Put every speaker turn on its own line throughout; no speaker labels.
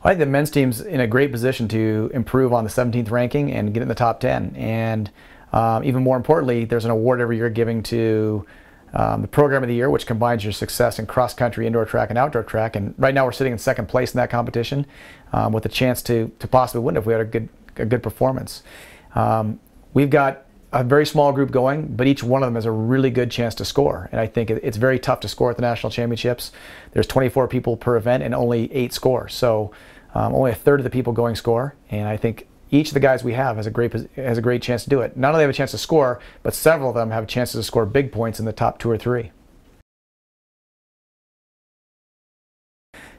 I think the men's team's in a great position to improve on the 17th ranking and get in the top 10. And even more importantly, there's an award every year giving to the Program of the Year, which combines your success in cross-country, indoor track, and outdoor track. And right now we're sitting in second place in that competition with a chance to possibly win if we had a good performance. We've got a very small group going, but each one of them has a really good chance to score. And I think it's very tough to score at the national championships. There's 24 people per event and only 8 score. So only a third of the people going score. And I think each of the guys we have has a great chance to do it. Not only have a chance to score, but several of them have chances to score big points in the top 2 or 3.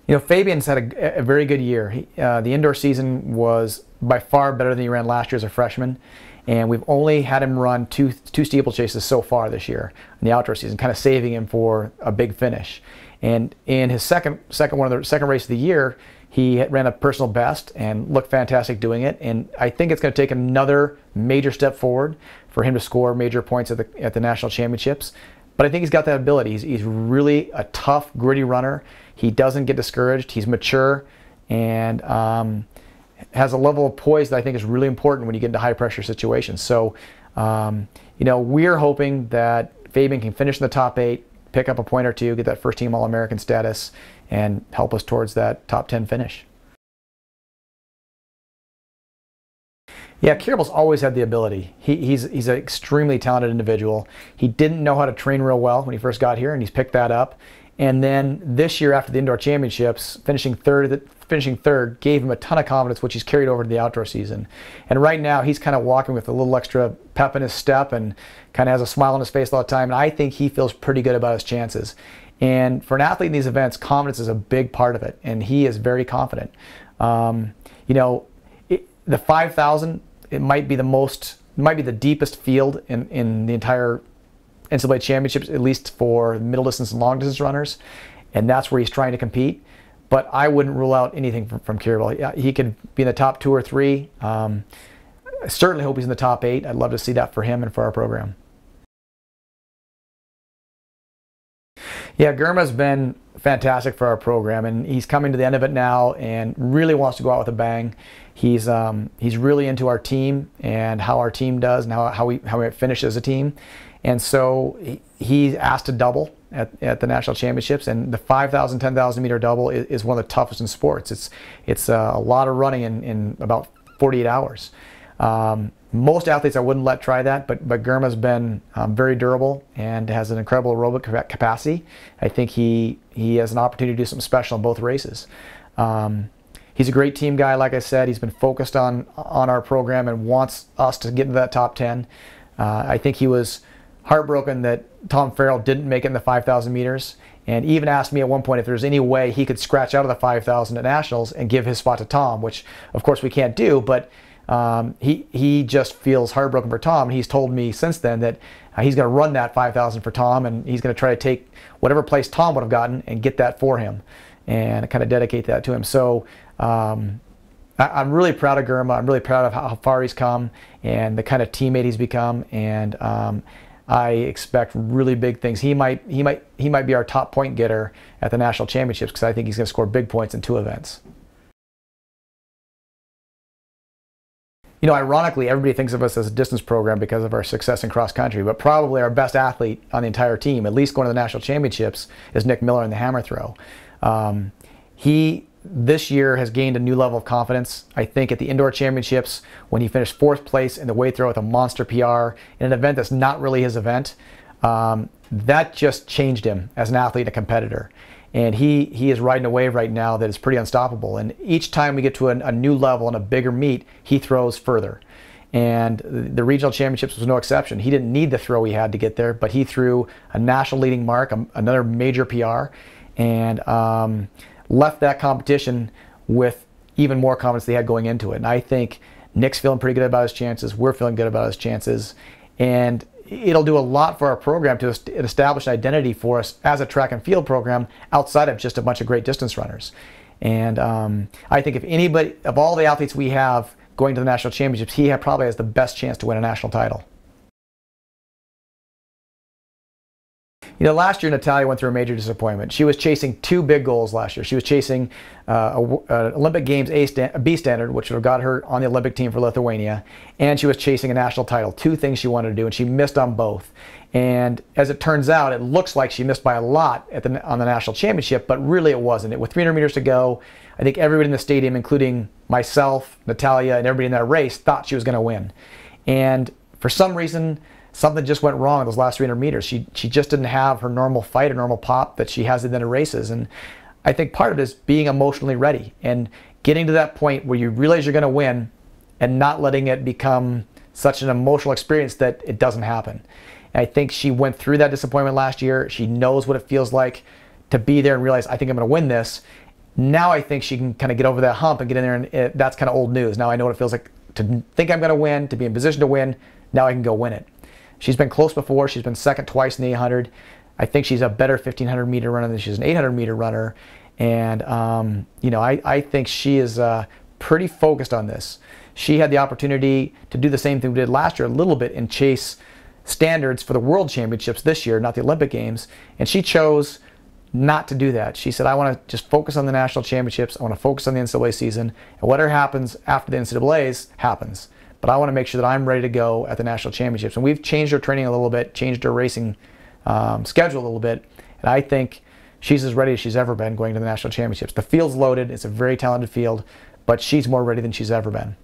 You know, Fabian's had a very good year. The indoor season was by far better than he ran last year as a freshman. And we've only had him run two steeplechases so far this year in the outdoor season, kind of saving him for a big finish. And in his second race of the year, he ran a personal best and looked fantastic doing it. And I think it's going to take another major step forward for him to score major points at the national championships. But I think he's got that ability. He's really a tough, gritty runner. He doesn't get discouraged. He's mature and has a level of poise that I think is really important when you get into high pressure situations. So, you know, we're hoping that Fabian can finish in the top 8, pick up a point or two, get that first team All-American status, and help us towards that top 10 finish. Yeah, Kirabel's always had the ability. He's an extremely talented individual. He didn't know how to train real well when he first got here, and he's picked that up. And then this year, after the indoor championships, finishing third gave him a ton of confidence, which he's carried over to the outdoor season. And right now, he's kind of walking with a little extra pep in his step and kind of has a smile on his face all the time. And I think he feels pretty good about his chances. And for an athlete in these events, confidence is a big part of it, and he is very confident. You know, the 5,000, it might be the deepest field in the entire NCAA championships, at least for middle distance and long distance runners, and that's where he's trying to compete. But I wouldn't rule out anything from Kirabel. He could be in the top 2 or 3. I certainly hope he's in the top 8. I'd love to see that for him and for our program. Yeah, Girma's been fantastic for our program, and he's coming to the end of it now and really wants to go out with a bang. He's really into our team and how our team does and how we finish as a team. And so he's asked to double at the national championships, and the 5,000, 10,000 meter double is one of the toughest in sports. It's a lot of running in about 48 hours. Most athletes I wouldn't let try that, but Girma's been very durable and has an incredible aerobic capacity. I think he has an opportunity to do something special in both races. He's a great team guy, like I said. He's been focused on our program and wants us to get into that top 10. I think he was heartbroken that Tom Farrell didn't make it in the 5,000 meters, and even asked me at one point if there's any way he could scratch out of the 5,000 at nationals and give his spot to Tom, which of course we can't do, but he just feels heartbroken for Tom. And he's told me since then that he's going to run that 5,000 for Tom, and he's going to try to take whatever place Tom would have gotten and get that for him and kind of dedicate that to him. So I'm really proud of Girma. I'm really proud of how far he's come and the kind of teammate he's become, and I expect really big things. He might be our top point getter at the national championships because I think he's going to score big points in 2 events. You know, ironically, everybody thinks of us as a distance program because of our success in cross country, but probably our best athlete on the entire team, at least going to the national championships, is Nick Miller in the hammer throw. He this year has gained a new level of confidence. I think at the indoor championships, when he finished 4th place in the weight throw with a monster PR in an event that's not really his event, that just changed him as an athlete and a competitor. And he is riding a wave right now that is pretty unstoppable. And each time we get to a new level and a bigger meet, he throws further. And the regional championships was no exception. He didn't need the throw he had to get there, but he threw a national leading mark, another major PR, and left that competition with even more confidence they had going into it. And I think Nick's feeling pretty good about his chances. We're feeling good about his chances. And it'll do a lot for our program to establish an identity for us as a track and field program outside of just a bunch of great distance runners. And I think if anybody, of all the athletes we have going to the national championships, he probably has the best chance to win a national title. You know, last year Natalia went through a major disappointment. She was chasing 2 big goals last year. She was chasing an Olympic Games B standard, which would have got her on the Olympic team for Lithuania, and she was chasing a national title. 2 things she wanted to do, and she missed on both. And as it turns out, it looks like she missed by a lot on the national championship, but really it wasn't. With 300 meters to go, I think everybody in the stadium, including myself, Natalia, and everybody in that race, thought she was going to win. And for some reason, something just went wrong in those last 300 meters. She just didn't have her normal fight or normal pop that she has in the races. And I think part of it is being emotionally ready and getting to that point where you realize you're going to win and not letting it become such an emotional experience that it doesn't happen. And I think she went through that disappointment last year. She knows what it feels like to be there and realize, I think I'm going to win this. Now I think she can kind of get over that hump and get in there, and that's kind of old news. Now I know what it feels like to think I'm going to win, to be in position to win. Now I can go win it. She's been close before. She's been second twice in the 800. I think she's a better 1,500 meter runner than she's an 800 meter runner. And, you know, I think she is pretty focused on this. She had the opportunity to do the same thing we did last year a little bit and chase standards for the World Championships this year, not the Olympic Games. And she chose not to do that. She said, I want to just focus on the national championships. I want to focus on the NCAA season. And whatever happens after the NCAAs happens. But I want to make sure that I'm ready to go at the national championships. And we've changed her training a little bit, changed her racing schedule a little bit. And I think she's as ready as she's ever been going to the national championships. The field's loaded. It's a very talented field. But she's more ready than she's ever been.